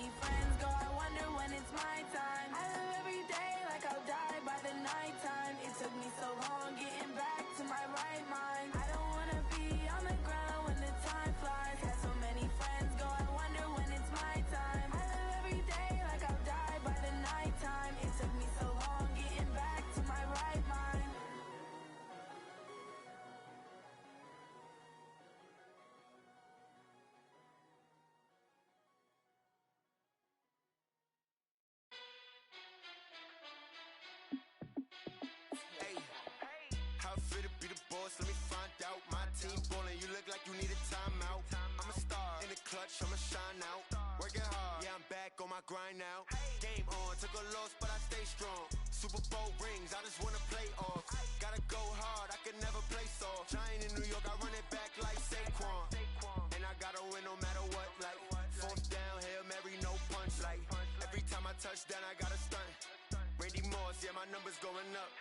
many friends go, I wonder when it's my time. I live every day like I'll die by the nighttime. It took me so long getting back to my right mind. I don't wanna be on the ground when the time flies. Got so many friends go, I wonder when it's my time. I live every day like I'll die by the nighttime. It took me so long getting back to my right mind. How fit to be the boss? Let me find out. My team ballin', you look like you need a timeout. I'm a star in the clutch, I'ma shine out. Working hard, yeah, I'm back on my grind now. Game on, took a loss, but I stay strong. Super Bowl rings, I just wanna play off. Gotta go hard, I can never play soft. Giant in New York, I run it back like Saquon. And I gotta win no matter what, like fourth down, Hail Mary, no punch. Like every time I touch down, I gotta stunt. Randy Moss, yeah, my numbers going up.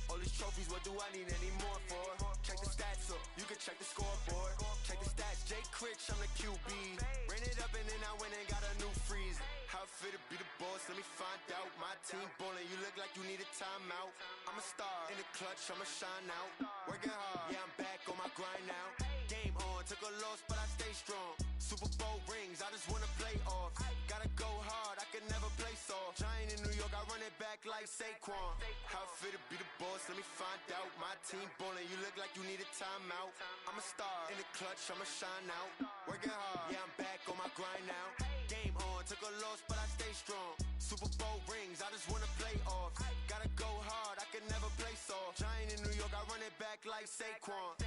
All these trophies, what do I need any more for? Check the stats up, you can check the scoreboard. Check the stats, Jay Critch, I'm the QB. Ran it up and then I went and got a new freeze. How fit to be the boss, let me find out. My team ballin', you look like you need a timeout. I'm a star in the clutch, I'ma shine out. Working hard, yeah, I'm back on my grind now. Game on, took a loss, but I stay strong. Super Bowl rings, I just wanna play off. Gotta go hard, I can never play soft. Giant in New York, I run it back like Saquon. How fit to be the boss, let me find out. My team ballin', you look like you need a timeout. I'm a star in the clutch, I'ma shine out. Working hard, yeah, I'm back on my grind now. Game on, took a loss, but I stay strong. Super Bowl rings, I just wanna play off. Gotta go hard, I can never play soft. Giant in New York, I run it back like Saquon.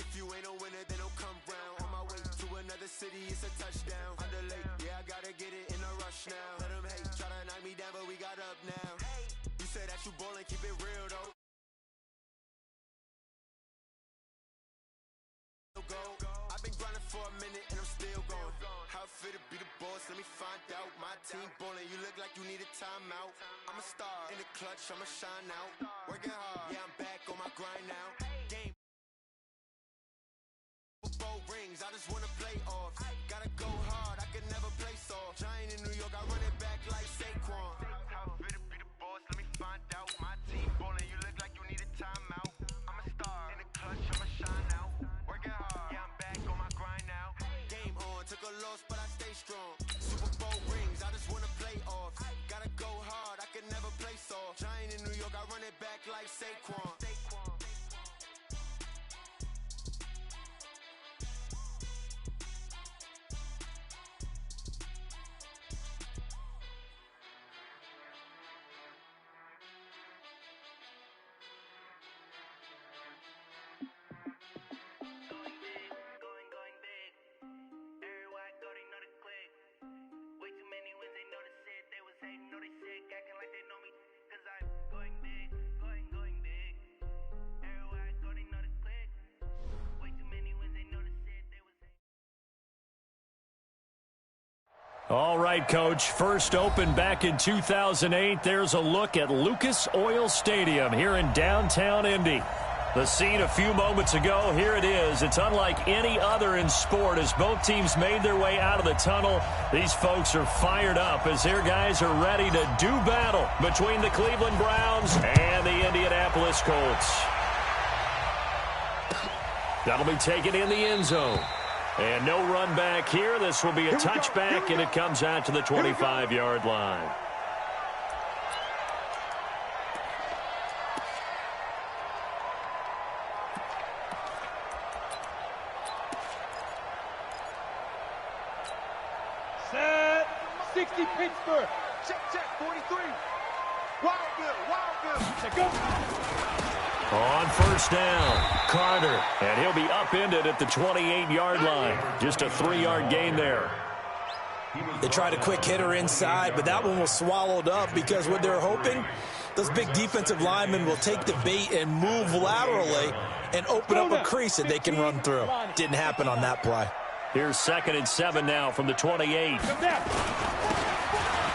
If you ain't a winner, then don't come round. On my way to another city, it's a touchdown. Underlay, yeah, I gotta get it in a rush now. Let them hate, try to knock me down, but we got up now. You say that you ballin', keep it real though. I've been grinding for a minute and I'm still going. How fit to be the boss, let me find out. My team ballin', you look like you need a timeout. I'm a star in the clutch, I'ma shine out. Working hard, yeah, I'm back on my grind now. Game Bowl rings, I just wanna play off. Gotta go hard, I can never play soft. Giant in New York, I run it back like Saquon. How fit to be the boss, let me find out. My team ballin', you look like you need a timeout. I'm a star in the clutch, I'ma shine out. Working hard, yeah, I'm back on my grind now. Game on, took a loss, but I stay strong. Super Bowl rings, I just wanna play off. Gotta go hard, I can never play soft. Giant in New York, I run it back like Saquon. All right, Coach. First opened back in 2008. There's a look at Lucas Oil Stadium here in downtown Indy. The scene a few moments ago, here it is. It's unlike any other in sport as both teams made their way out of the tunnel. These folks are fired up as their guys are ready to do battle between the Cleveland Browns and the Indianapolis Colts. That'll be taken in the end zone. And no run back here. This will be a touchback, and it comes out to the 25-yard line. Set. 60 Pittsburgh. Check, 43. Wild good. Check go. On first down, Carter, and he'll be upended at the 28-yard line. Just a 3-yard gain there. They tried a quick hitter inside, but that one was swallowed up because what they're hoping, those big defensive linemen will take the bait and move laterally and open up a crease that they can run through. Didn't happen on that play. Here's 2nd and 7 now from the 28.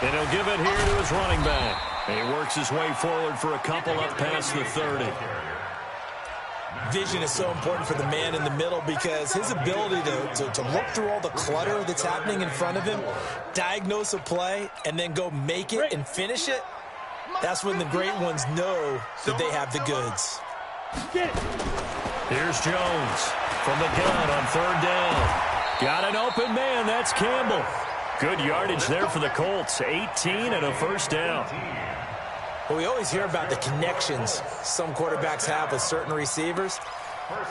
And he'll give it here to his running back. And he works his way forward for a couple up past the 30. Vision is so important for the man in the middle because his ability to look through all the clutter that's happening in front of him, diagnose a play, and then go make it and finish it, that's when the great ones know that they have the goods. Here's Jones from the gun on 3rd down. Got an open man. That's Campbell. Good yardage there for the Colts. 18 and a 1st down. Well, we always hear about the connections some quarterbacks have with certain receivers.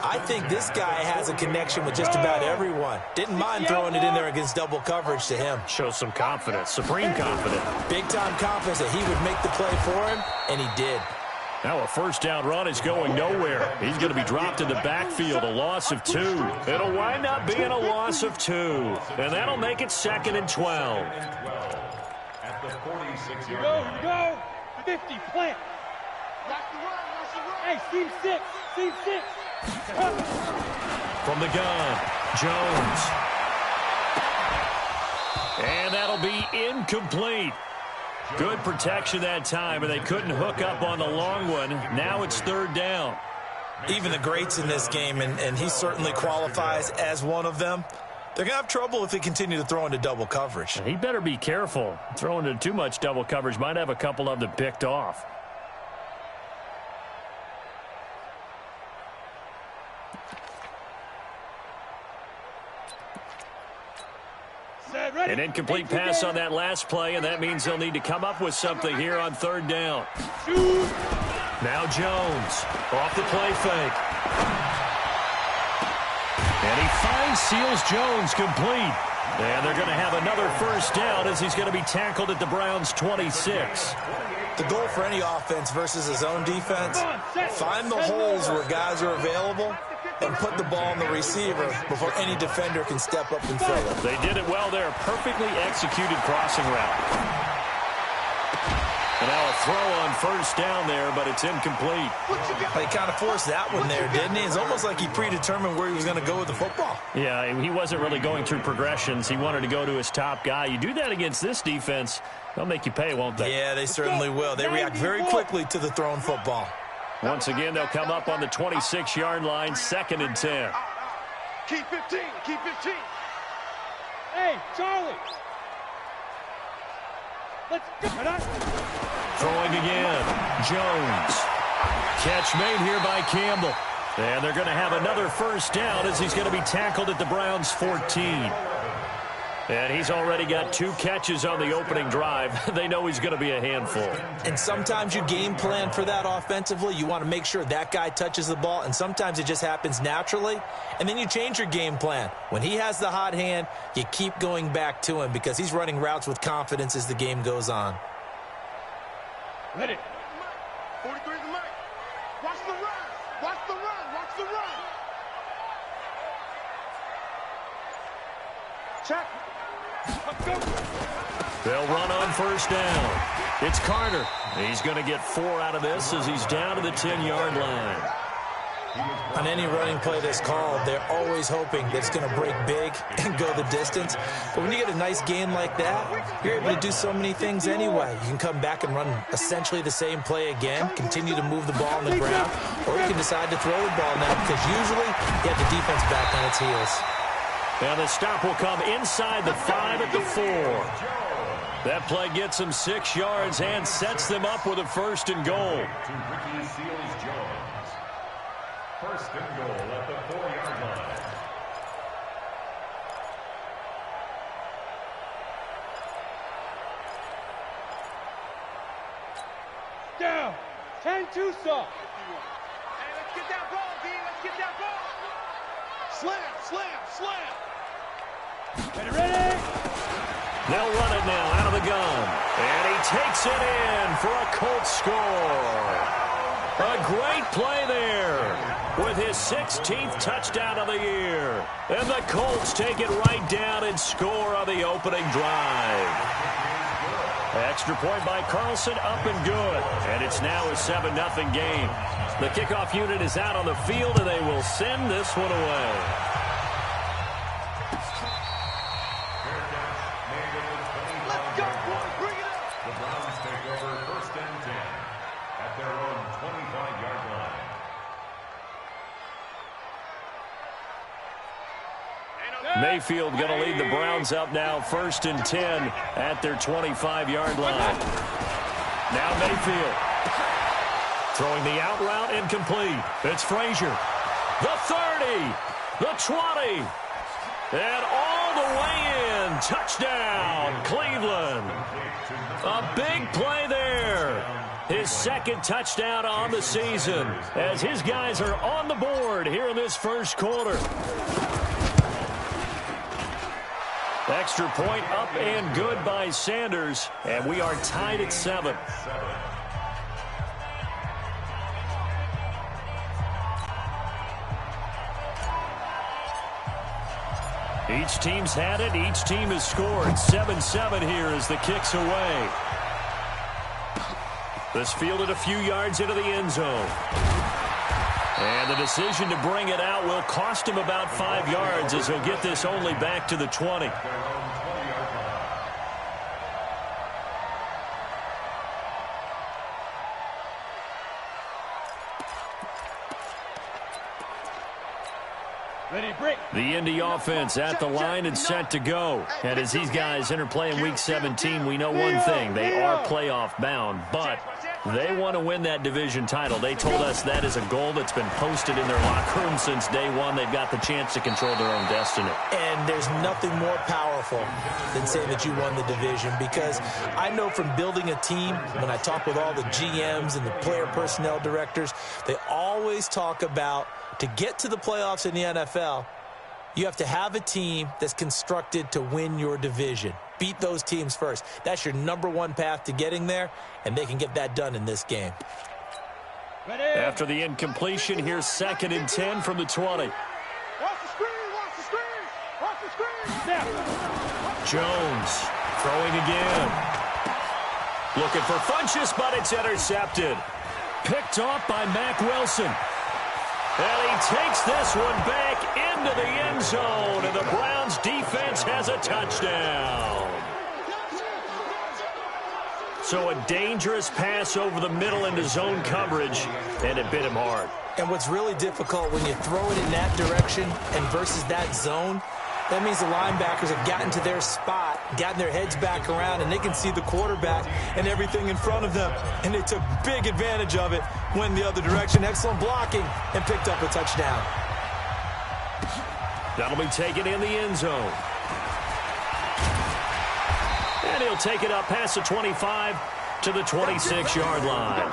I think this guy has a connection with just about everyone. Didn't mind throwing it in there against double coverage to him. Shows some confidence, supreme confidence. Big-time confidence that he would make the play for him, and he did. Now a 1st down run is going nowhere. He's going to be dropped in the backfield, a loss of 2. It'll wind up being a loss of 2, and that'll make it 2nd and 12. At the 46 yard line. You go. 50, plant. Hey, seam 6, seam 6. From the gun, Jones. And that'll be incomplete. Good protection that time, and they couldn't hook up on the long one. Now it's 3rd down. Even the greats in this game, and he certainly qualifies as one of them, they're going to have trouble if they continue to throw into double coverage. He better be careful. Throwing into too much double coverage might have a couple of them picked off. An incomplete pass on that last play, and that means they'll need to come up with something here on 3rd down. Now Jones off the play fake. And he finds Seals Jones complete. And they're going to have another 1st down as he's going to be tackled at the Browns' 26. The goal for any offense versus his own defense, find the holes where guys are available and put the ball on the receiver before any defender can step up and fill it. They did it well there. Perfectly executed crossing route. And now a throw on 1st down there, but it's incomplete. He kind of forced that one there, didn't he? It's almost like he predetermined where he was going to go with the football. Yeah, he wasn't really going through progressions. He wanted to go to his top guy. You do that against this defense, they'll make you pay, won't they? Yeah, they certainly will. They react very quickly to the thrown football. Once again, they'll come up on the 26-yard line, 2nd and 10. Keep 15, keep 15. Hey, Charlie. Let's go. Throwing again, Jones. Catch made here by Campbell. And they're going to have another 1st down as he's going to be tackled at the Browns' 14. And he's already got 2 catches on the opening drive. They know he's going to be a handful. And sometimes you game plan for that offensively. You want to make sure that guy touches the ball, and sometimes it just happens naturally. And then you change your game plan. When he has the hot hand, you keep going back to him because he's running routes with confidence as the game goes on. Ready. 43 is the mic. Watch the run. Watch the run. Watch the run. Check. They'll run on 1st down. It's Carter. He's going to get 4 out of this as he's down to the 10-yard line. On any running play that's called, they're always hoping that it's going to break big and go the distance. But when you get a nice gain like that, you're able to do so many things anyway. You can come back and run essentially the same play again, continue to move the ball on the ground, or you can decide to throw the ball now because usually you have the defense back on its heels. And the stop will come inside the 5 at the 4. That play gets them 6 yards and sets them up with a 1st and goal. First and goal at the 4-yard line. Down. 10 Tucson. Hey, let's get that ball, D. Let's get that ball. Slam, slam, slam. Ready? They'll run it now out of the gun. And he takes it in for a Colts score. A great play there with his 16th touchdown of the year. And the Colts take it right down and score on the opening drive. Extra point by Carlson, up and good. And it's now a 7-0 game. The kickoff unit is out on the field, and they will send this one away. Let's go, boy. Bring it up. The Browns take over 1st and 10 at their own 25-yard line. Mayfield going to lead the Browns up now 1st and 10 at their 25-yard line. Now Mayfield throwing the out route incomplete. It's Frazier. The 30, the 20, and all the way in. Touchdown, Cleveland. A big play there. His second touchdown on the season as his guys are on the board here in this first quarter. Extra point up and good by Sanders, and we are tied at 7. Each team's had it. Each team has scored. 7-7 here as the kick's away. This fielded a few yards into the end zone. And the decision to bring it out will cost him about 5 yards as he'll get this only back to the 20. The Indy offense at the line and set to go. And as these guys interplay in Week 17, we know one thing. They are playoff bound, but they want to win that division title. They told us that is a goal that's been posted in their locker room since day one. They've got the chance to control their own destiny. And there's nothing more powerful than saying that you won the division, because I know from building a team, when I talk with all the GMs and the player personnel directors, they always talk about to get to the playoffs in the NFL, you have to have a team that's constructed to win your division. Beat those teams first. That's your #1 path to getting there, and they can get that done in this game. After the incompletion, here's 2nd and 10 from the 20. Jones throwing again. Looking for Funchess, but it's intercepted. Picked off by Mack Wilson. And he takes this one back into the end zone, and the Browns defense has a touchdown. So a dangerous pass over the middle into zone coverage, and it bit him hard. And what's really difficult when you throw it in that direction and versus that zone, that means the linebackers have gotten to their spot, gotten their heads back around, and they can see the quarterback and everything in front of them. And they took big advantage of it, went the other direction, excellent blocking, and picked up a touchdown. That'll be taken in the end zone. And he'll take it up past the 25 to the 26-yard line.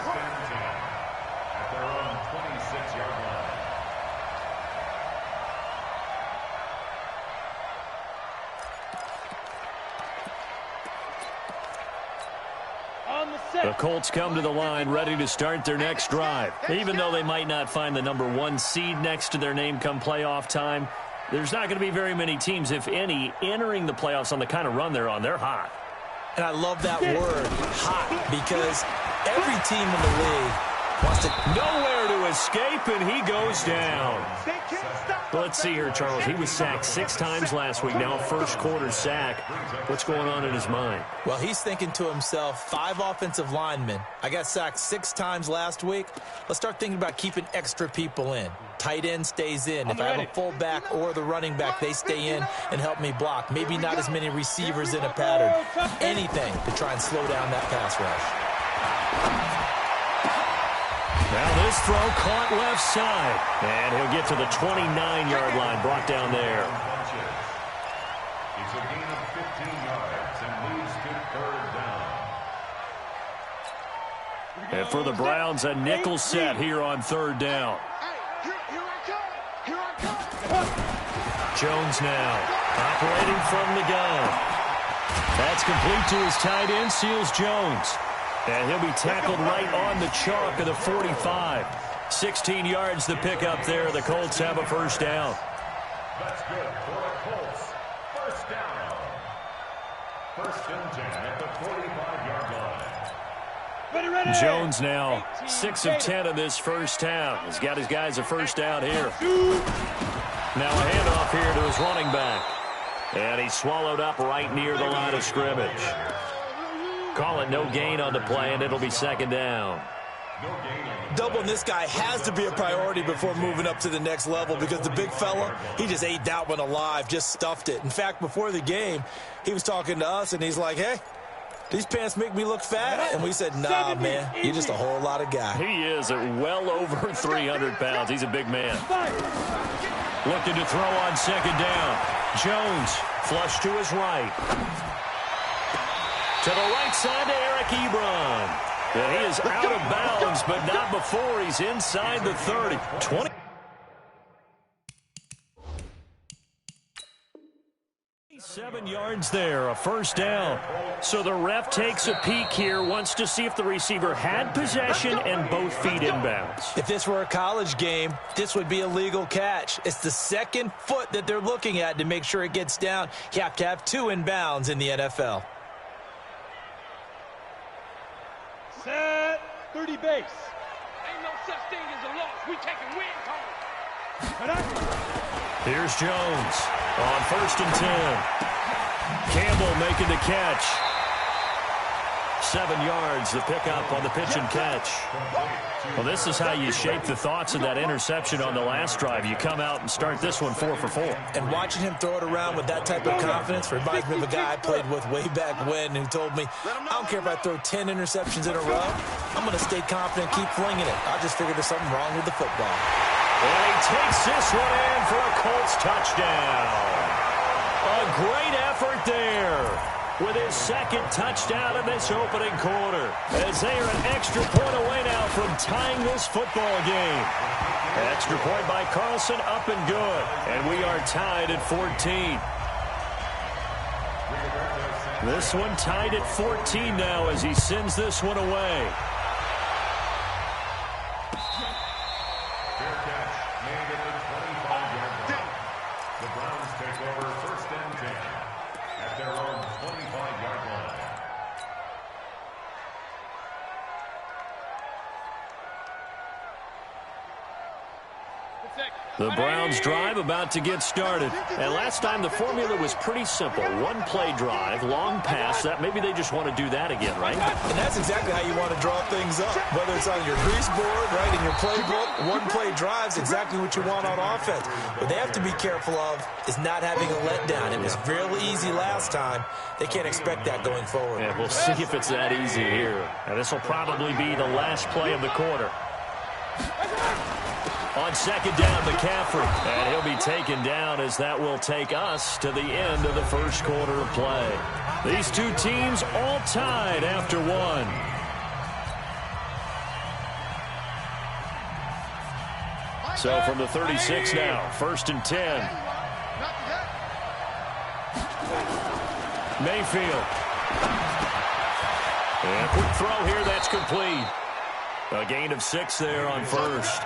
The Colts come to the line ready to start their next drive. Even though they might not find the #1 seed next to their name come playoff time, there's not going to be very many teams, if any, entering the playoffs on the kind of run they're on. They're hot. And I love that word, hot, because every team in the league wants to... Nowhere to escape, and he goes down. Let's see here, Charles. He was sacked 6 times last week. Now a first-quarter sack. What's going on in his mind? Well, he's thinking to himself, 5 offensive linemen. I got sacked 6 times last week. Let's start thinking about keeping extra people in. Tight end stays in. If I have a fullback or the running back, they stay in and help me block. Maybe not as many receivers in a pattern. Anything to try and slow down that pass rush. Now this throw caught left side. And he'll get to the 29-yard line, brought down there. It's a gain of 15 yards and moves to 3rd down. And for the Browns, a nickel set here on 3rd down. Jones now operating from the gun. That's complete to his tight end, Seals Jones. And he'll be tackled right on the chalk of the 45. 16 yards to pick up there. The Colts have a first down. That's good for the Colts. First down. 1st and 10 at the 45-yard line. Jones now 6 of 10 in this first half. He's got his guys a first down here. Now a handoff here to his running back. And he's swallowed up right near the line of scrimmage. Call it no gain on the play, and it'll be 2nd down. Doubling this guy has to be a priority before moving up to the next level because the big fella, he just ate that one alive, just stuffed it. In fact, before the game, he was talking to us, and he's like, hey, these pants make me look fat? And we said, nah, man, you're just a whole lot of guy. He is at well over 300 pounds. He's a big man. Looking to throw on second down. Jones, flush to his right. To the right side to Eric Ebron. And he is out of bounds, but not before he's inside the 30. 27 yards there, a first down. So the ref takes a peek here, wants to see if the receiver had possession and both feet inbounds. If this were a college game, this would be a legal catch. It's the second foot that they're looking at to make sure it gets down. You have to have two inbounds in the NFL. Set 30 base. Ain't no such thing as a loss. We taking wins home. Here's Jones on 1st and 10. Campbell making the catch. 7 yards, the pickup on the pitch and catch. Well, this is how you shape the thoughts of that interception on the last drive. You come out and start this one 4 for 4. And watching him throw it around with that type of confidence reminds me of a guy I played with way back when who told me, I don't care if I throw 10 interceptions in a row. I'm going to stay confident, keep flinging it. I just figured there's something wrong with the football. And he takes this one in for a Colts touchdown. A great effort there with his second touchdown in this opening quarter, as they are an extra point away now from tying this football game. Extra point by Carlson, up and good, and we are tied at 14. This one tied at 14 now as he sends this one away. Fair catch made at the 25-yard line. The Browns take over 1st and 10 at their own 25-yard line. The Browns drive about to get started. And last time the formula was pretty simple. One play drive, long pass. That maybe they just want to do that again, right? And that's exactly how you want to draw things up. Whether it's on your grease board, right, in your playbook, one play drive's exactly what you want on offense. What they have to be careful of is not having a letdown. It was real easy last time. They can't expect that going forward. Yeah, we'll see if it's that easy here. And this will probably be the last play of the quarter. On second down, McCaffrey. And he'll be taken down as that will take us to the end of the first quarter of play. These two teams all tied after one. So from the 36 now, 1st and 10. Mayfield. And a quick throw here, that's complete. A gain of 6 there on first.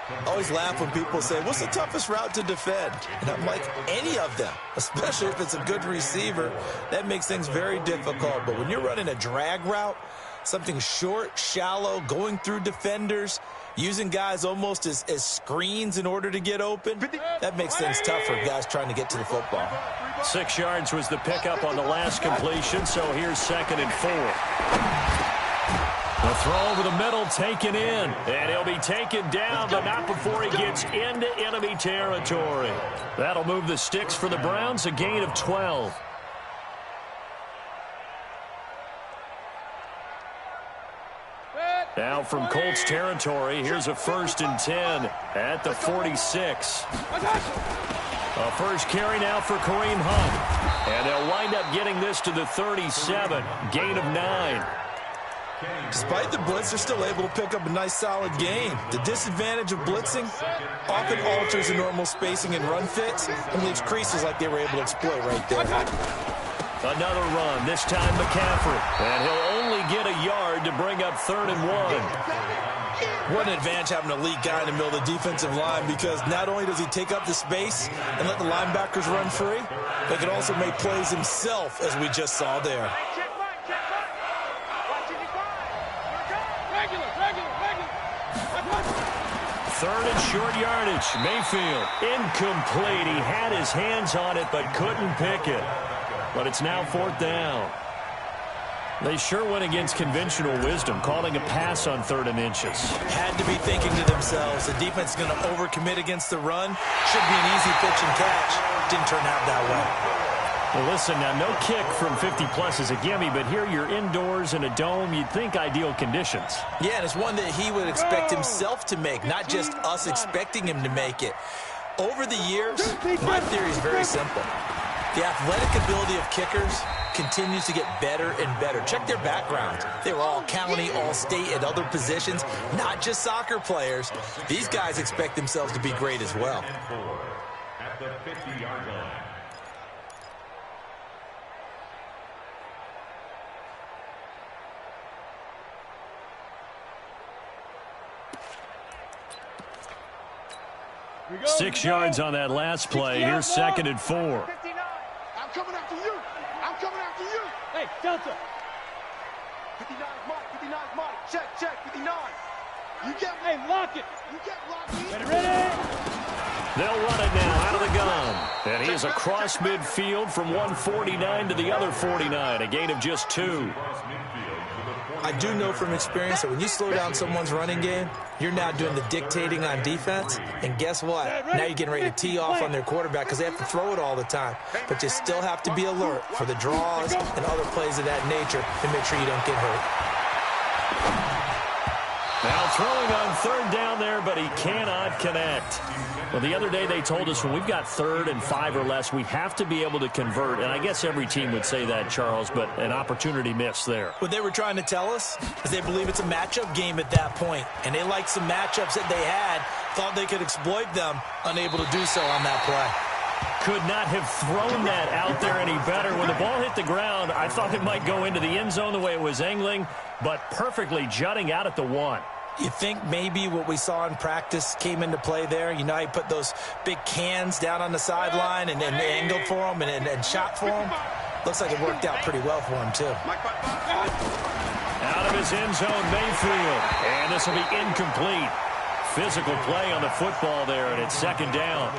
I always laugh when people say, what's the toughest route to defend? And I'm like, any of them, especially if it's a good receiver. That makes things very difficult. But when you're running a drag route, something short, shallow, going through defenders, using guys almost as screens in order to get open, that makes things tough for guys trying to get to the football. 6 yards was the pickup on the last completion, so here's 2nd and 4. The throw over the middle taken in, and he'll be taken down, but not before he gets into enemy territory. That'll move the sticks for the Browns, a gain of 12. Now from Colts territory, here's a 1st and 10 at the 46. A first carry now for Kareem Hunt, and they'll wind up getting this to the 37, gain of 9. Despite the blitz, they're still able to pick up a nice, solid gain. The disadvantage of blitzing often alters the normal spacing and run fits and leaves creases like they were able to exploit right there. Another run, this time McCaffrey. And he'll only get a yard to bring up 3rd and 1. What an advantage having an elite guy in the middle of the defensive line, because not only does he take up the space and let the linebackers run free, but he can also make plays himself, as we just saw there. 3rd and short yardage. Mayfield incomplete. He had his hands on it but couldn't pick it. But it's now 4th down. They sure went against conventional wisdom, calling a pass on 3rd and inches. Had to be thinking to themselves, the defense is going to overcommit against the run. Should be an easy pitch and catch. Didn't turn out that way. Well, listen, now no kick from 50-plus is a gimme, but here you're indoors in a dome. You'd think ideal conditions. Yeah, and it's one that he would expect himself to make, not just us expecting him to make it. Over the years, my theory is very simple. The athletic ability of kickers continues to get better and better. Check their backgrounds. They were all county, all state, at other positions, not just soccer players. These guys expect themselves to be great as well. At the 50-yard line. Go, 6 yards on that last play. Here's 2nd and 4. 59. I'm coming after you. I'm coming after you. Hey, Delta. 59 Mike. 59 Mike. Check. 59. You get. Hey, lock it. You get locked. Ready. They'll run it now out of the gun. And he is across midfield from 149 to the other 49. A gain of just 2. I do know from experience that when you slow down someone's running game, you're now doing the dictating on defense. And guess what? Now you're getting ready to tee off on their quarterback because they have to throw it all the time. But you still have to be alert for the draws and other plays of that nature to make sure you don't get hurt. Now throwing on 3rd down there, but he cannot connect. Well, the other day they told us when we've got 3rd and 5 or less, we have to be able to convert. And I guess every team would say that, Charles, but an opportunity missed there. What they were trying to tell us is they believe it's a matchup game at that point. And they liked some matchups that they had, thought they could exploit them, unable to do so on that play. Could not have thrown that out there any better. When the ball hit the ground, I thought it might go into the end zone the way it was angling, but perfectly jutting out at the 1. You think maybe what we saw in practice came into play there? You know, he put those big cans down on the sideline and angled for them and shot for them. Looks like it worked out pretty well for him, too. Out of his end zone, Mayfield. And this will be incomplete. Physical play on the football there, and it's 2nd down.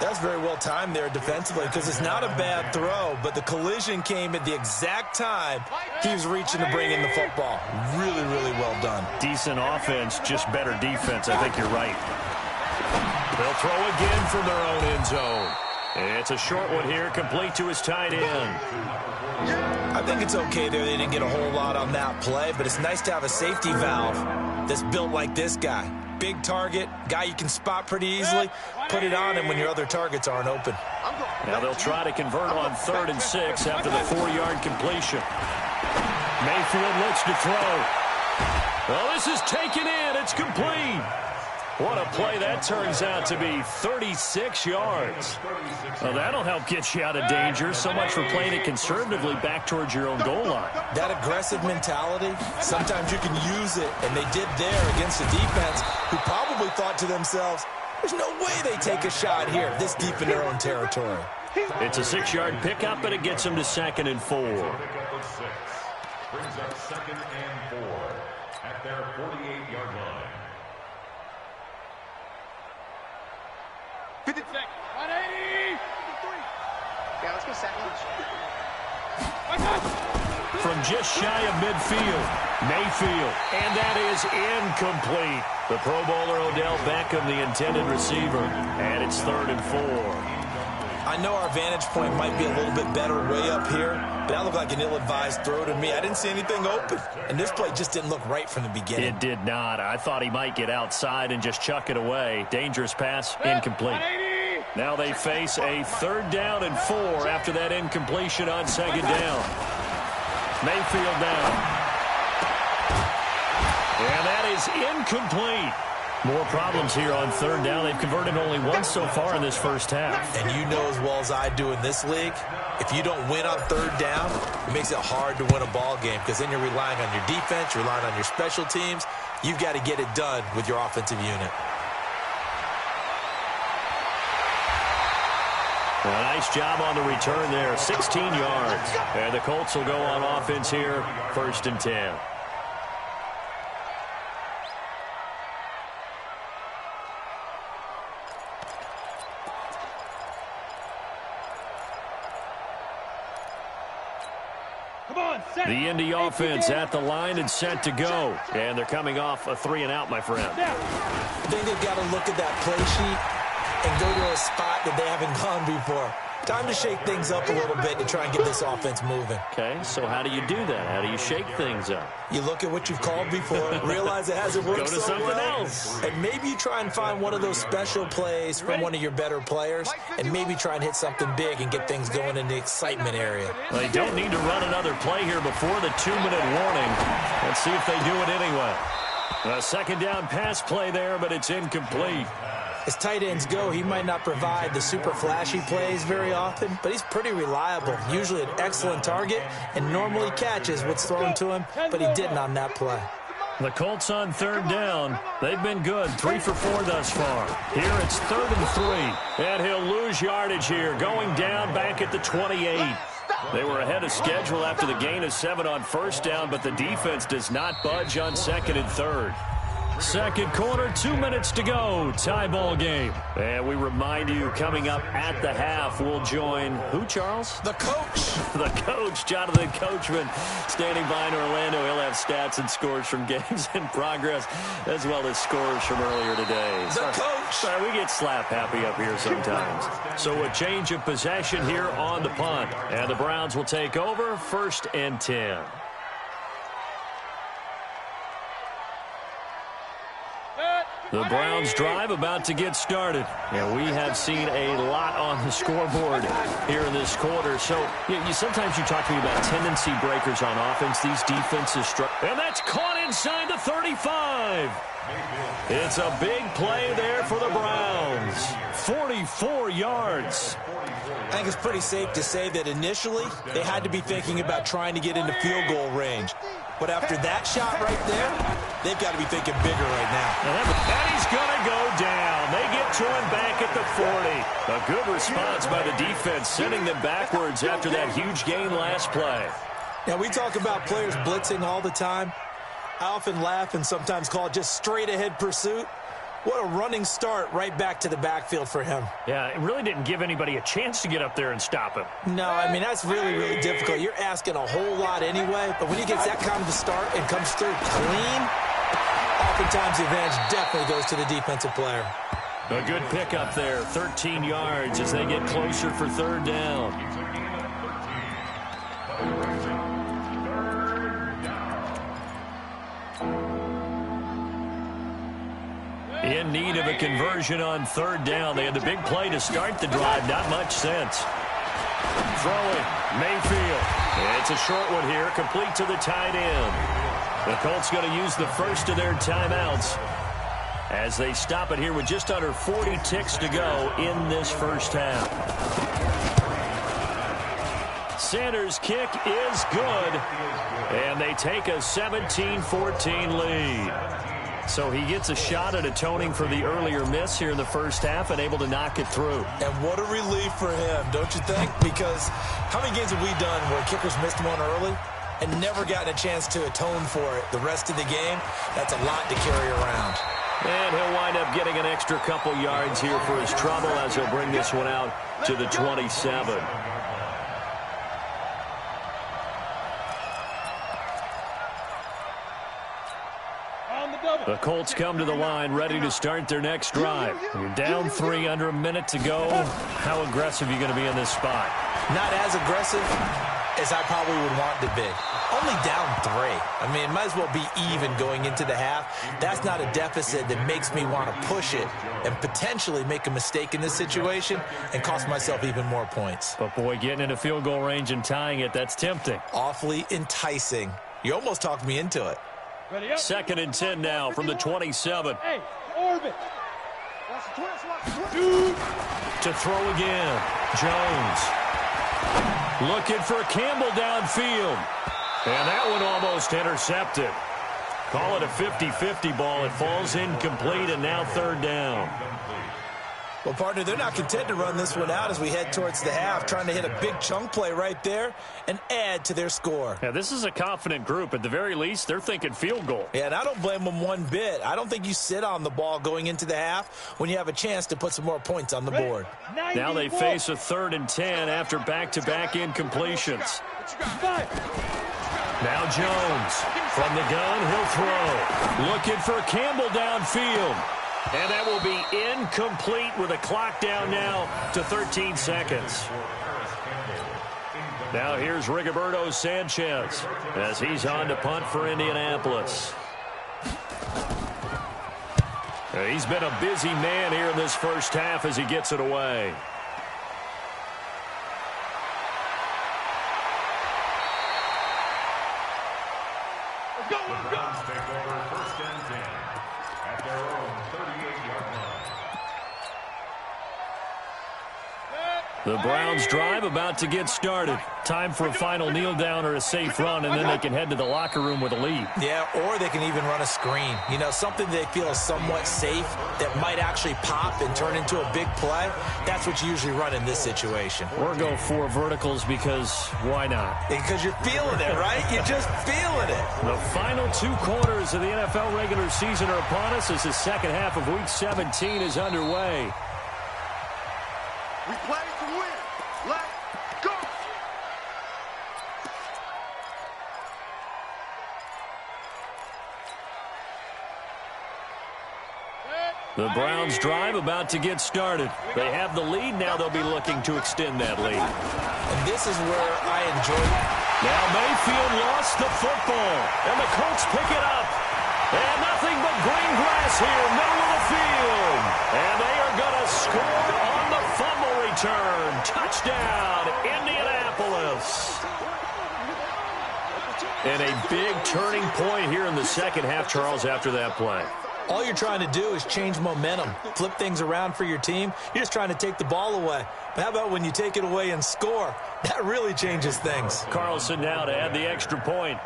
That's very well timed there defensively because it's not a bad throw, but the collision came at the exact time he was reaching to bring in the football. Really, really well done. Decent offense, just better defense. I think you're right. They'll throw again from their own end zone. It's a short one here, complete to his tight end. I think it's okay there. They didn't get a whole lot on that play, but it's nice to have a safety valve that's built like this guy. Big target, guy you can spot pretty easily. Put it on him when your other targets aren't open. Now they'll try to convert on 3rd and 6 after the 4-yard completion. Mayfield looks to throw. Well, this is taken in. It's complete. What a play that turns out to be, 36 yards. Well, that'll help get you out of danger. So much for playing it conservatively back towards your own goal line. That aggressive mentality, sometimes you can use it, and they did there against a defense who probably thought to themselves, there's no way they take a shot here this deep in their own territory. It's a 6-yard pickup, but it gets them to 2nd and 4. Brings up 2nd and 4 at their 48-yard line. 50 seconds. 180. 53. Yeah, let's go second. From just shy of midfield, Mayfield, and that is incomplete. The Pro Bowler Odell Beckham, the intended receiver, and it's 3rd and 4. I know our vantage point might be a little bit better way up here, but that looked like an ill-advised throw to me. I didn't see anything open, and this play just didn't look right from the beginning. It did not. I thought he might get outside and just chuck it away. Dangerous pass, incomplete. Now they face a 3rd down and 4 after that incompletion on 2nd down. Mayfield down. And that is incomplete. More problems here on 3rd down. They've converted only once so far in this first half. And you know as well as I do in this league, if you don't win on 3rd down, it makes it hard to win a ball game because then you're relying on your defense, you're relying on your special teams. You've got to get it done with your offensive unit. Well, nice job on the return there, 16 yards. And the Colts will go on offense here, 1st and 10. The Indy offense at the line and set to go. And they're coming off a 3-and-out, my friend. I think they've got to look at that play sheet and go to a spot that they haven't gone before. Time to shake things up a little bit to try and get this offense moving. Okay, so how do you do that? How do you shake things up? You look at what you've called before, realize it hasn't worked Go to so something well, else. and maybe you try and find one of those special plays from one of your better players, and maybe try and hit something big and get things going in the excitement area. Well, they don't need to run another play here before the 2-minute warning. Let's see if they do it anyway. A second down pass play there, but it's incomplete. As tight ends go, he might not provide the super flashy plays very often, but he's pretty reliable, usually an excellent target, and normally catches what's thrown to him, but he didn't on that play. The Colts on third down. They've been good, 3 for 4 thus far. Here it's 3rd and 3, and he'll lose yardage here, going down back at the 28. They were ahead of schedule after the gain of 7 on first down, but the defense does not budge on 2nd and 3rd. Second quarter, 2 minutes to go. Tie ball game. And we remind you, coming up at the half, we'll join who, Charles? The coach. The coach, Jonathan Coachman, standing by in Orlando. He'll have stats and scores from games in progress, as well as scores from earlier today. The coach. Sorry, we get slap happy up here sometimes. So a change of possession here on the punt. And the Browns will take over, 1st and 10. The Browns drive about to get started. And we have seen a lot on the scoreboard here in this quarter. So sometimes you talk to me about tendency breakers on offense. These defenses struggle. And that's caught inside the 35. It's a big play there for the Browns. 44 yards. I think it's pretty safe to say that initially they had to be thinking about trying to get into field goal range. But after that shot right there, they've got to be thinking bigger right now. And he's going to go down. They get to him back at the 40. A good response by the defense, sending them backwards after that huge gain last play. Now, we talk about players blitzing all the time. I often laugh and sometimes call it just straight-ahead pursuit. What a running start right back to the backfield for him. Yeah, it really didn't give anybody a chance to get up there and stop him. No, I mean, that's really, really difficult. You're asking a whole lot anyway, but when he gets that kind of a start and comes through clean, oftentimes the advantage definitely goes to the defensive player. A good pickup there, 13 yards as they get closer for 3rd down. In need of a conversion on 3rd down. They had the big play to start the drive. Not much sense. Throwing. Mayfield. It's a short one here. Complete to the tight end. The Colts going to use the first of their timeouts as they stop it here with just under 40 ticks to go in this first half. Sanders' kick is good. And they take a 17-14 lead. So he gets a shot at atoning for the earlier miss here in the first half and able to knock it through. And what a relief for him, don't you think? Because how many games have we done where kickers missed one early and never gotten a chance to atone for it the rest of the game? That's a lot to carry around. And he'll wind up getting an extra couple yards here for his trouble as he'll bring this one out to the 27. The Colts come to the line ready to start their next drive. You're down 3, under a minute to go. How aggressive are you going to be in this spot? Not as aggressive as I probably would want to be. Only down 3. I mean, it might as well be even going into the half. That's not a deficit that makes me want to push it and potentially make a mistake in this situation and cost myself even more points. But, boy, getting into field goal range and tying it, that's tempting. Awfully enticing. You almost talked me into it. 2nd and 10 now from the 27. Hey, orbit. To throw again. Jones. Looking for Campbell downfield. And that one almost intercepted. Call it a 50-50 ball. It falls incomplete, and now 3rd down. Well, partner, they're not content to run this one out as we head towards the half, trying to hit a big chunk play right there and add to their score. Yeah, this is a confident group. At the very least, they're thinking field goal. Yeah, and I don't blame them one bit. I don't think you sit on the ball going into the half when you have a chance to put some more points on the board. Now they face a 3rd and 10 after back-to-back incompletions. Now Jones from the gun, he'll throw. Looking for Campbell downfield. And that will be incomplete with a clock down now to 13 seconds. Now here's Rigoberto Sanchez as he's on to punt for Indianapolis. He's been a busy man here in this first half as he gets it away. The Browns take over 1st and 10 at their own 38-yard line. The Browns drive about to get started. Time for a final kneel down or a safe run, and then they can head to the locker room with a lead. Yeah, or they can even run a screen. You know, something they feel is somewhat safe that might actually pop and turn into a big play. That's what you usually run in this situation. Or go 4 verticals because why not? Because you're feeling it, right? You're just feeling it. The final 2 quarters of the NFL regular season are upon us as the second half of Week 17 is underway. We play to win. Let's go. The Browns drive about to get started. They have the lead. Now they'll be looking to extend that lead. And this is where I enjoy it. Now Mayfield lost the football, and the Colts pick it up. And nothing but green grass here, middle of the field. And they are going to score on the fumble return. Touchdown, Indianapolis. And a big turning point here in the second half, Charles, after that play. All you're trying to do is change momentum, flip things around for your team. You're just trying to take the ball away. But how about when you take it away and score? That really changes things. Carlson now to add the extra point.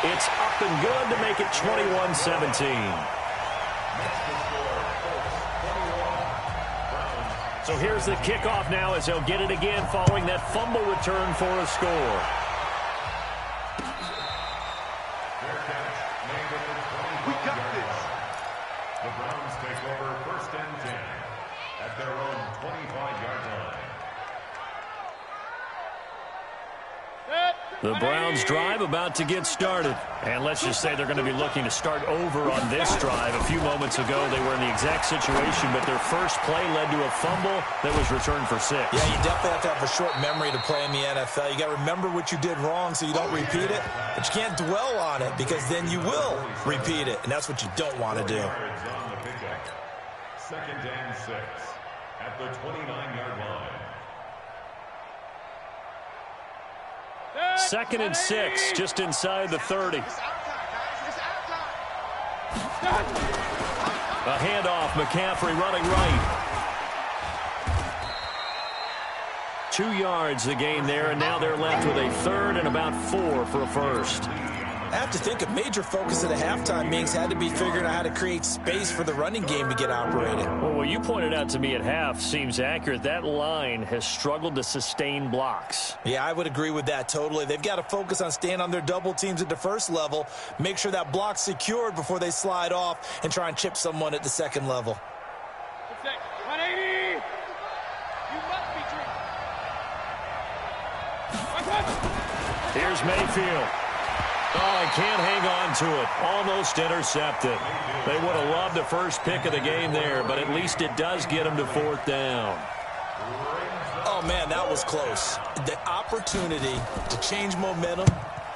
It's up and good to make it 21-17. So here's the kickoff now as they'll get it again following that fumble return for a score. We got this. The Browns take over 1st and 10 at their own 25-yard line. The Browns drive about to get started. And let's just say they're going to be looking to start over on this drive. A few moments ago, they were in the exact situation, but their first play led to a fumble that was returned for 6. Yeah, you definitely have to have a short memory to play in the NFL. You got to remember what you did wrong so you don't repeat it, but you can't dwell on it because then you will repeat it, and that's what you don't want to do. On the pickup. 2nd and 6 at the 29-yard line. 2nd and 6, just inside the 30. A handoff, McCaffrey running right. 2 yards the gain there, and now they're left with a 3rd and about 4 for a first. I have to think a major focus at the halftime meetings had to be figuring out how to create space for the running game to get operated. Well, what you pointed out to me at half seems accurate. That line has struggled to sustain blocks. Yeah, I would agree with that totally. They've got to focus on staying on their double teams at the first level, make sure that block's secured before they slide off and try and chip someone at the second level. 180. You must be Here's Mayfield. Oh, he can't hang on to it. Almost intercepted. They would have loved the first pick of the game there, but at least it does get them to 4th down. Oh, man, that was close. The opportunity to change momentum,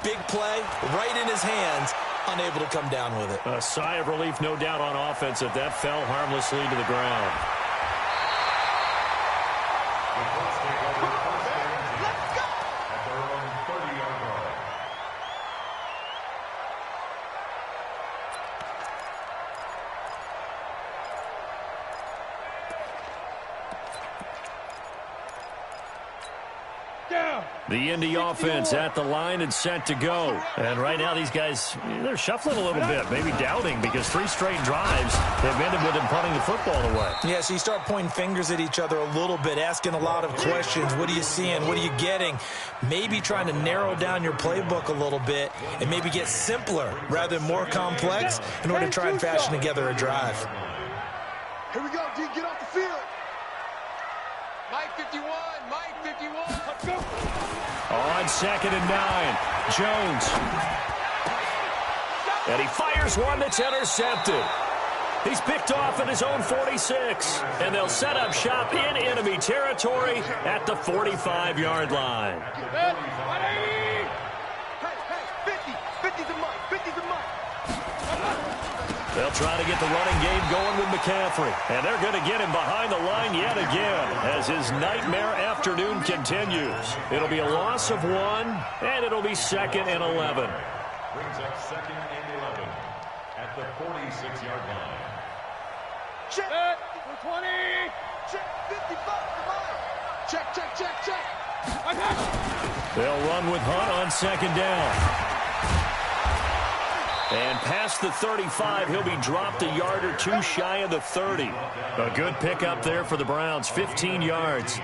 big play, right in his hands, unable to come down with it. A sigh of relief, no doubt, on offense if that fell harmlessly to the ground. The Indy offense at the line and set to go. And right now these guys, they're shuffling a little bit, maybe doubting, because 3 straight drives have ended with them punting the football away. Yeah, so you start pointing fingers at each other a little bit, asking a lot of questions. What are you seeing? What are you getting? Maybe trying to narrow down your playbook a little bit and maybe get simpler rather than more complex in order to try and fashion together a drive. Here we go, D. Get off the field. Mike 51, Mike 51. Let's go. On 2nd and 9, Jones. And he fires one that's intercepted. He's picked off at his own 46. And they'll set up shop in enemy territory at the 45-yard line. Hey, 50. 50's a Mike. 50's a Mike. They'll try to get the running game going with McCaffrey. And they're going to get him behind the line yet again as his nightmare afternoon continues. It'll be a loss of 1, and it'll be 2nd and 11. Brings up 2nd and 11 at the 46-yard line. Check. 20. Check. 55 to Mike. Check, check, check, check. They'll run with Hunt on 2nd down. And past the 35, he'll be dropped a yard or 2 shy of the 30. A good pickup there for the Browns, 15 yards.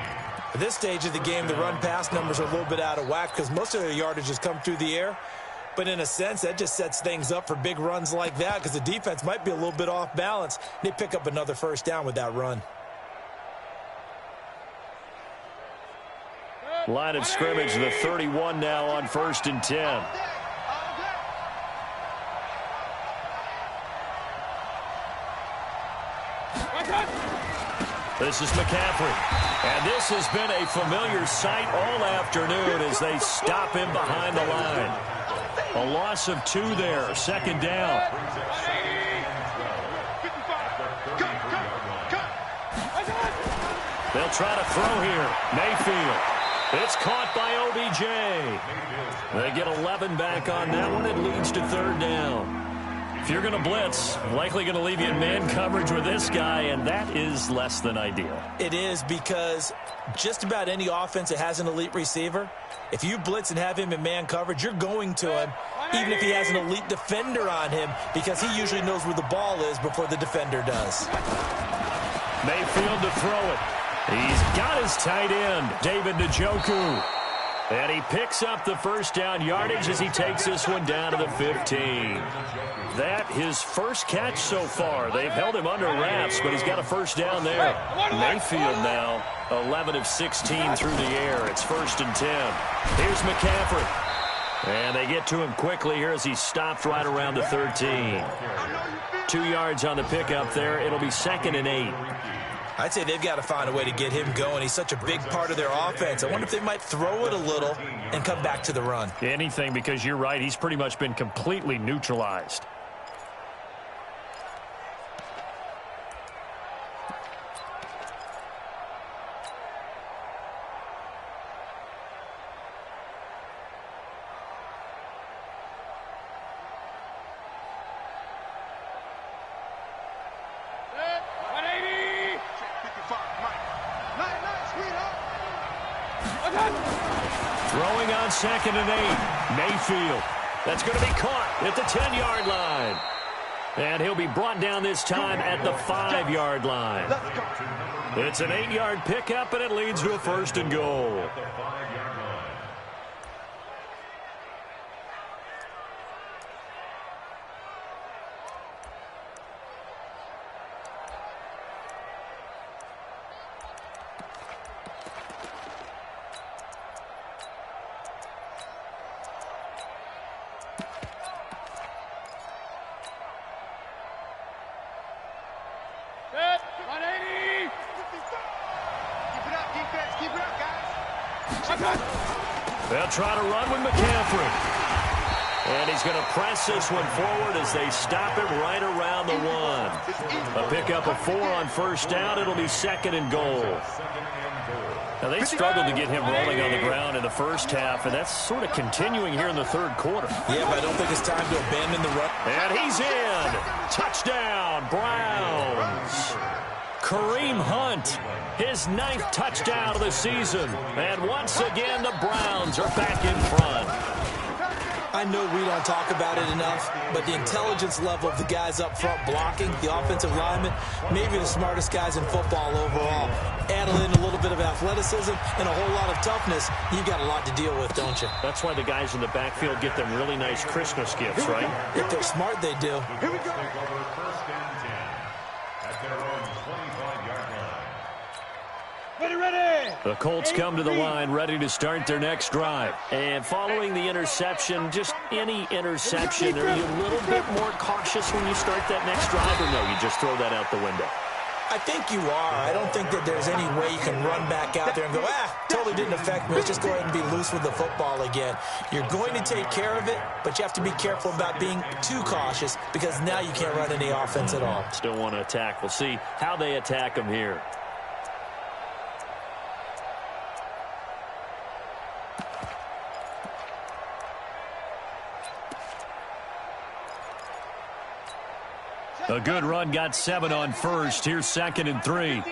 At this stage of the game, the run-pass numbers are a little bit out of whack because most of their yardage has come through the air. But in a sense, that just sets things up for big runs like that because the defense might be a little bit off balance. They pick up another first down with that run. Line of scrimmage, the 31 now on 1st and 10. This is McCaffrey. And this has been a familiar sight all afternoon as they stop him behind the line. A loss of 2 there, 2nd down. They'll try to throw here. Mayfield. It's caught by OBJ. They get 11 back on that one. It leads to 3rd down. If you're going to blitz, likely going to leave you in man coverage with this guy, and that is less than ideal. It is because just about any offense that has an elite receiver, if you blitz and have him in man coverage, you're going to him, even if he has an elite defender on him, because he usually knows where the ball is before the defender does. Mayfield to throw it. He's got his tight end, David Njoku. And he picks up the first down yardage as he takes this one down to the 15. That his first catch so far. They've held him under wraps, but he's got a first down there. Mayfield now 11 of 16 through the air. It's 1st and 10. Here's McCaffrey. And they get to him quickly here as he stopped right around the 13. 2 yards on the pickup there. It'll be 2nd and 8. I'd say they've got to find a way to get him going. He's such a big part of their offense. I wonder if they might throw it a little and come back to the run. Anything, because you're right. He's pretty much been completely neutralized. Throwing on 2nd and 8. Mayfield. That's going to be caught at the 10-yard line. And he'll be brought down this time at the 5-yard line. It's an 8-yard pickup, and it leads to a 1st and goal. They'll try to run with McCaffrey. And he's going to press this one forward as they stop him right around the 1. A pickup of 4 on 1st down. It'll be 2nd and goal. Now, they struggled to get him rolling on the ground in the first half, and that's sort of continuing here in the 3rd quarter. Yeah, but I don't think it's time to abandon the run. And he's in. Touchdown, Browns. Kareem Hunt, his 9th touchdown of the season. And once again, the Browns are back in front. I know we don't talk about it enough, but the intelligence level of the guys up front blocking, the offensive linemen, maybe the smartest guys in football overall. Add in a little bit of athleticism and a whole lot of toughness, you've got a lot to deal with, don't you? That's why the guys in the backfield get them really nice Christmas gifts, right? If they're smart, they do. Here we go. First and 10 at their own 25-yard line. Ready, ready! The Colts come to the line ready to start their next drive. And following the interception, just any interception, are you a little bit more cautious when you start that next drive, or no, you just throw that out the window? I think you are. I don't think that there's any way you can run back out there and go, totally didn't affect me. Let's just go ahead and be loose with the football again. You're going to take care of it, but you have to be careful about being too cautious because now you can't run any offense at all. Still want to attack. We'll see how they attack them here. A good run got 7 on first. Here's 2nd and 3.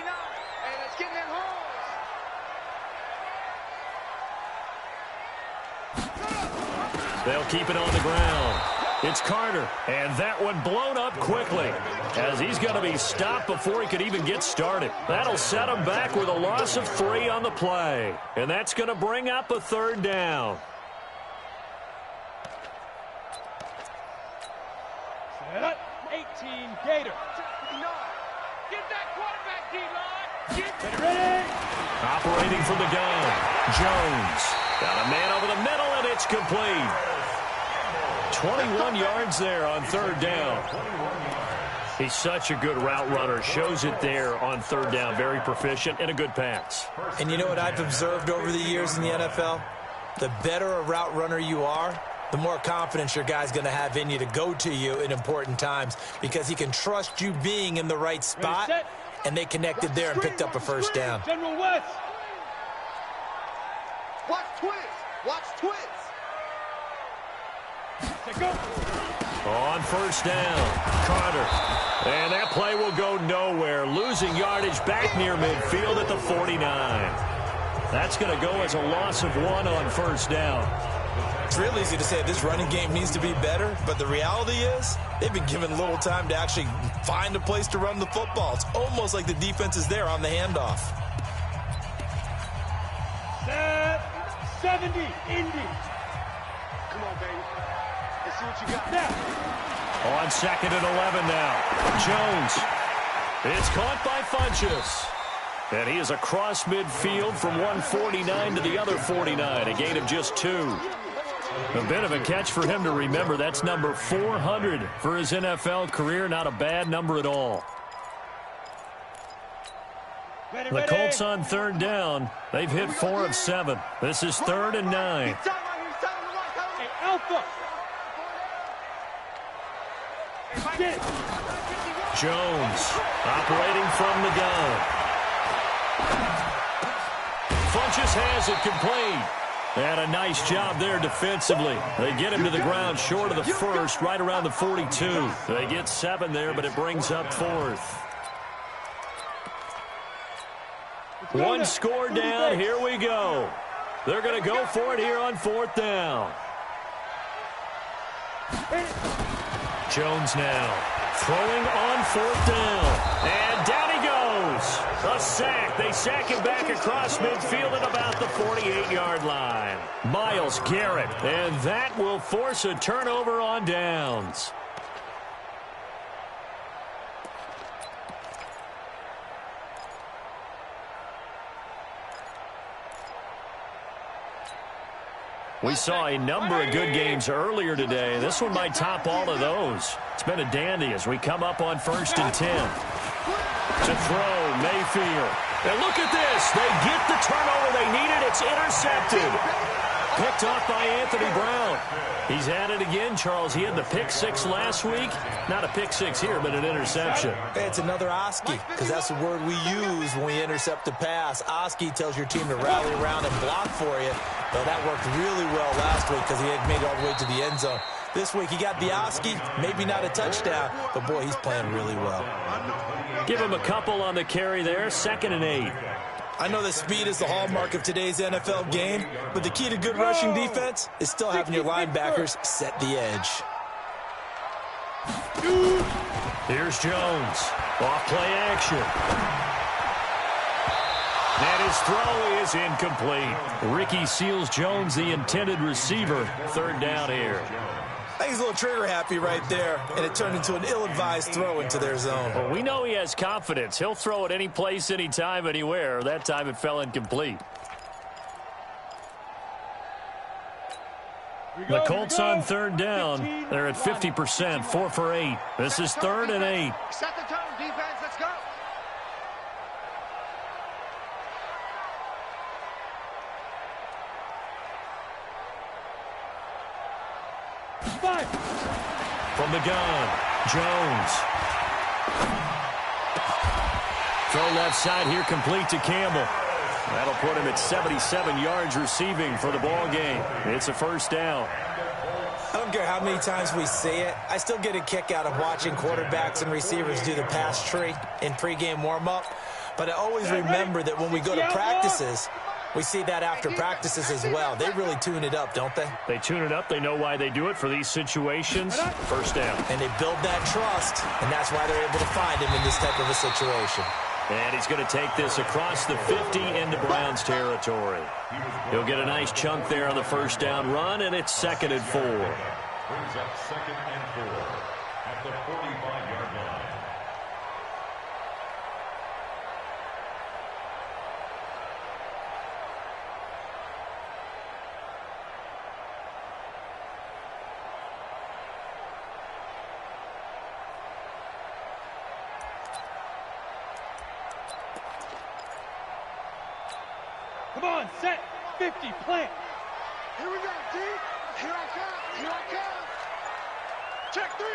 They'll keep it on the ground. It's Carter, and that one blown up quickly as he's going to be stopped before he could even get started. That'll set him back with a loss of 3 on the play, and that's going to bring up a 3rd down. Set. 18 Gator. Get that quarterback, D-line. Get ready. Operating from the gun, Jones. Got a man over the middle, and it's complete. 21 yards there on 3rd down. He's such a good route runner. Shows it there on 3rd down. Very proficient and a good pass. And you know what I've observed over the years in the NFL? The better a route runner you are, the more confidence your guy's going to have in you to go to you in important times because he can trust you being in the right spot, and they connected there and picked up a 1st down. General West. Watch twins. Watch twins. On 1st down, Carter. And that play will go nowhere. Losing yardage back near midfield at the 49. That's going to go as a loss of 1 on 1st down. It's real easy to say this running game needs to be better, but the reality is they've been given little time to actually find a place to run the football. It's almost like the defense is there on the handoff. Set. 70, Indy. Come on, baby. Let's see what you got. Now. On 2nd and 11 now. Jones. It's caught by Funchess. And he is across midfield from 149 to the other 49, a gain of just 2. A bit of a catch for him to remember. That's number 400 for his NFL career. Not a bad number at all. The Colts on 3rd down. They've hit 4 of 7. This is 3rd and 9. Hey, Alpha. Jones operating from the gun. Funchess has it complete. And a nice job there defensively. They get him to the ground short of the 1st, right around the 42. They get 7 there, but it brings up 4th. 1 score down. Here we go. They're going to go for it here on 4th down. Jones now throwing on 4th down. And down he goes. A sack. They sack him back across midfield at about the 48-yard line. Myles Garrett. And that will force a turnover on downs. We saw a number of good games earlier today. This one might top all of those. It's been a dandy as we come up on 1st and 10. To throw, Mayfield. And look at this. They get the turnover they needed. It's intercepted. Picked off by Anthony Brown. He's at it again, Charles. He had the pick 6 last week. Not a pick 6 here, but an interception. It's another Oski, because that's the word we use when we intercept a pass. Oski tells your team to rally around and block for you. Well, that worked really well last week because he had made it all the way to the end zone. This week he got the Oski, maybe not a touchdown, but boy, he's playing really well. Give him a couple on the carry there, 2nd and 8. I know that speed is the hallmark of today's NFL game, but the key to good rushing defense is still having your linebackers set the edge. Here's Jones. Off play action. And his throw is incomplete. Ricky Seals-Jones, the intended receiver. 3rd down here. I think he's a little trigger happy right there, and it turned into an ill-advised throw into their zone. Well, we know he has confidence. He'll throw it any place, anytime, anywhere. That time it fell incomplete. The Colts on third down. They're at 50%, 4 for 8. This is 3rd and 8. Set the tone, defense. Let's go. From the gun, Jones. Throw left side here, complete to Campbell. That'll put him at 77 yards receiving for the ball game. It's a first down. I don't care how many times we see it. I still get a kick out of watching quarterbacks and receivers do the pass tree in pregame warm-up. But I always remember that when we go to practices, we see that after practices as well. They really tune it up, don't they? They tune it up. They know why they do it for these situations. First down. And they build that trust, and that's why they're able to find him in this type of a situation. And he's going to take this across the 50 into Browns territory. He'll get a nice chunk there on the first down run, and it's 2nd and 4. Brings up 2nd and 4 at the 45-yard line. Come on, set, 50, plant. Here we go, D. Here I come. Here I come. Check three.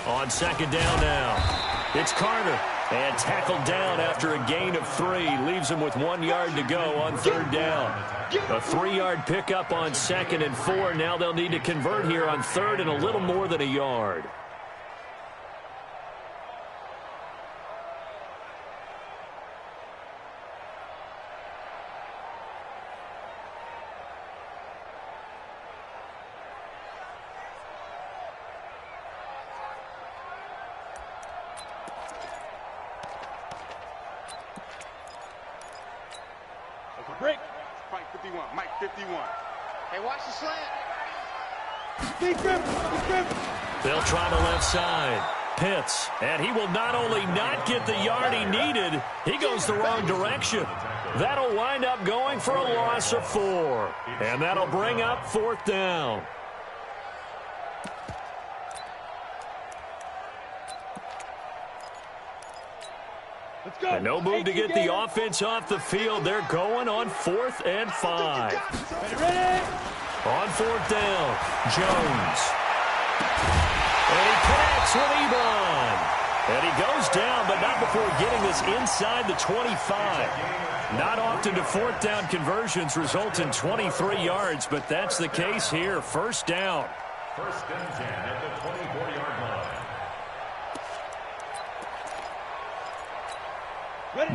On 2nd down now. It's Carter. And tackled down after a gain of 3. Leaves him with 1 yard to go on 3rd down. A 3-yard pickup on 2nd and 4. Now they'll need to convert here on 3rd and a little more than a yard. Break. Mike 51. Mike 51. Hey, watch the slant. Big grip. They'll try the left side. Pitts. And he will not only not get the yard he needed, he goes the wrong direction. That'll wind up going for a loss of 4. And that'll bring up 4th down. And no move to get the offense off the field. They're going on 4th and 5. Ready? On 4th down, Jones. And he connects with Ebron. And he goes down, but not before getting this inside the 25. Not often do 4th down conversions result in 23 yards, but that's the case here. First down. 1st and 10 at the 24-yard line.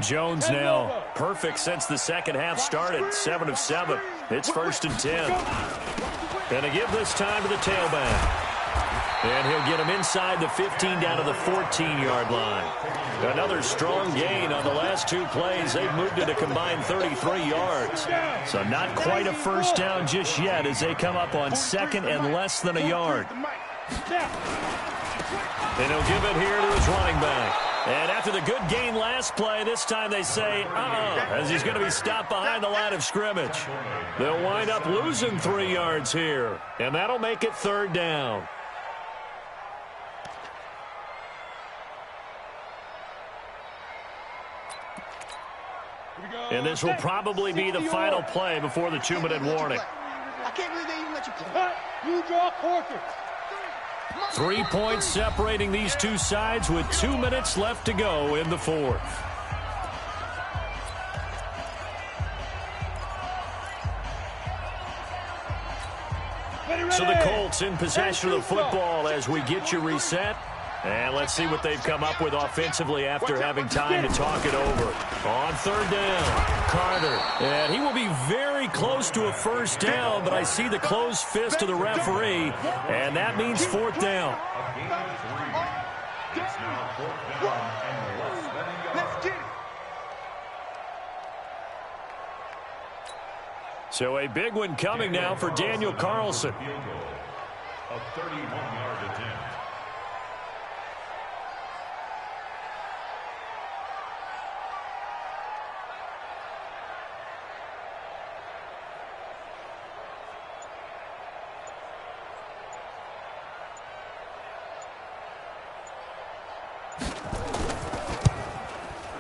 Jones now perfect since the second half started. 7 of 7. It's 1st and 10. And a give this time to the tailback. And he'll get him inside the 15 down to the 14-yard line. Another strong gain on the last 2 plays. They've moved it a combined 33 yards. So not quite a first down just yet as they come up on 2nd and less than a yard. And he'll give it here to his running back. And after the good gain last play, this time they say, as he's going to be stopped behind the line of scrimmage. They'll wind up losing 3 yards here. And that'll make it 3rd down. And this will probably be the final play before the 2-minute warning. I can't believe they even let you play. You draw quarter. 3 points separating these two sides with 2 minutes left to go in the 4th. So the Colts in possession of the football as we get you reset. And let's see what they've come up with offensively after having time to talk it over. On 3rd down, Carter. And he will be very close to a first down, but I see the closed fist of the referee, and that means 4th down. It's now 4th down and less than a yard. Let's get it. So a big one coming now for Daniel Carlson. A 31-yard attempt.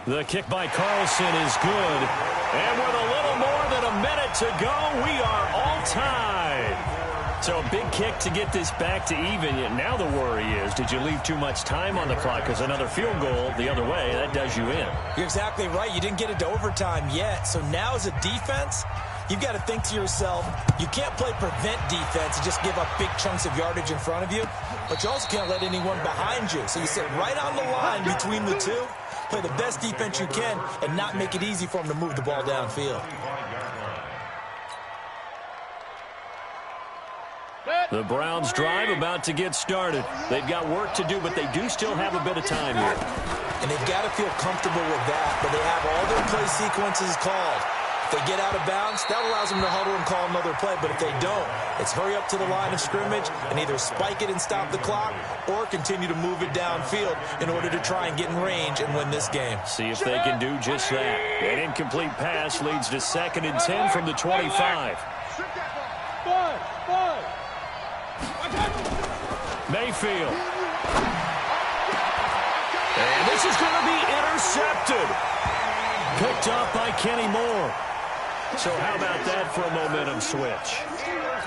The kick by Carlson is good. And with a little more than a minute to go, we are all tied. So a big kick to get this back to even. Now the worry is, did you leave too much time on the clock? Because another field goal the other way, that does you in. You're exactly right. You didn't get into overtime yet. So now as a defense, you've got to think to yourself, you can't play prevent defense and just give up big chunks of yardage in front of you. But you also can't let anyone behind you. So you sit right on the line between the two. Play the best defense you can and not make it easy for them to move the ball downfield. The Browns drive about to get started. They've got work to do, but they do still have a bit of time here. And they've got to feel comfortable with that, but they have all their play sequences called. If they get out of bounds, that allows them to huddle and call another play, but if they don't, it's hurry up to the line of scrimmage and either spike it and stop the clock or continue to move it downfield in order to try and get in range and win this game. See if they can do just that. An incomplete pass leads to 2nd and 10 from the 25. Mayfield. And this is going to be intercepted. Picked off by Kenny Moore. So how about that for a momentum switch?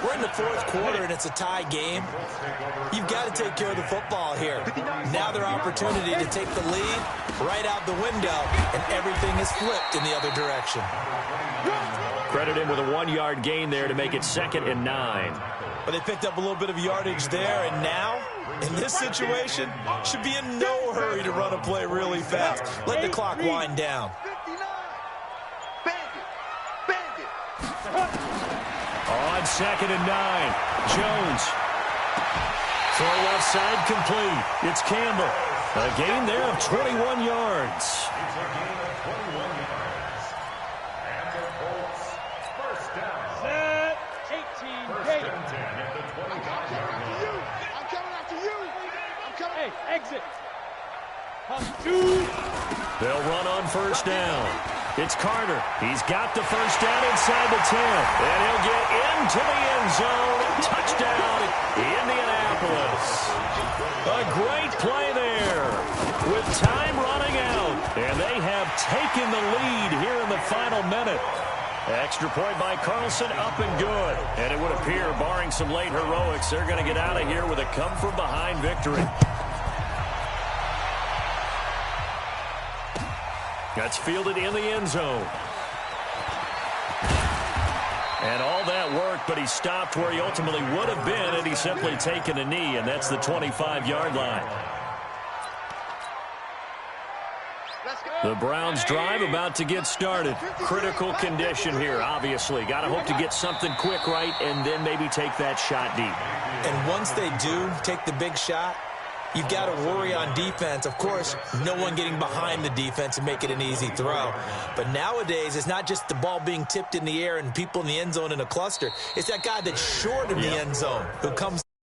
We're in the 4th quarter, and it's a tie game. You've got to take care of the football here. Now their opportunity to take the lead right out the window, and everything is flipped in the other direction. Credit him with a 1-yard gain there to make it 2nd and 9. But they picked up a little bit of yardage there, and now, in this situation, should be in no hurry to run a play really fast. Let the clock wind down. On 2nd and 9, Jones. Throw left side complete. It's Campbell. A gain there of 21 yards. It's a gain of 21 yards. And the Colts, first down. Set. 18. First and 10 at the 25-yard line. I'm coming after you. Hey, exit. They'll run on first down. It's Carter. He's got the first down inside the 10. And he'll get into the end zone. Touchdown, Indianapolis. A great play there with time running out. And they have taken the lead here in the final minute. Extra point by Carlson, up and good. And it would appear, barring some late heroics, they're going to get out of here with a come-from-behind victory. That's fielded in the end zone. And all that work, but he stopped where he ultimately would have been had he simply taken a knee, and that's the 25-yard line. The Browns drive about to get started. Critical condition here, obviously. Got to hope to get something quick right and then maybe take that shot deep. And once they do take the big shot, you've got to worry on defense. Of course, no one getting behind the defense and make it an easy throw. But nowadays, it's not just the ball being tipped in the air and people in the end zone in a cluster. It's that guy that's short in the end zone who comes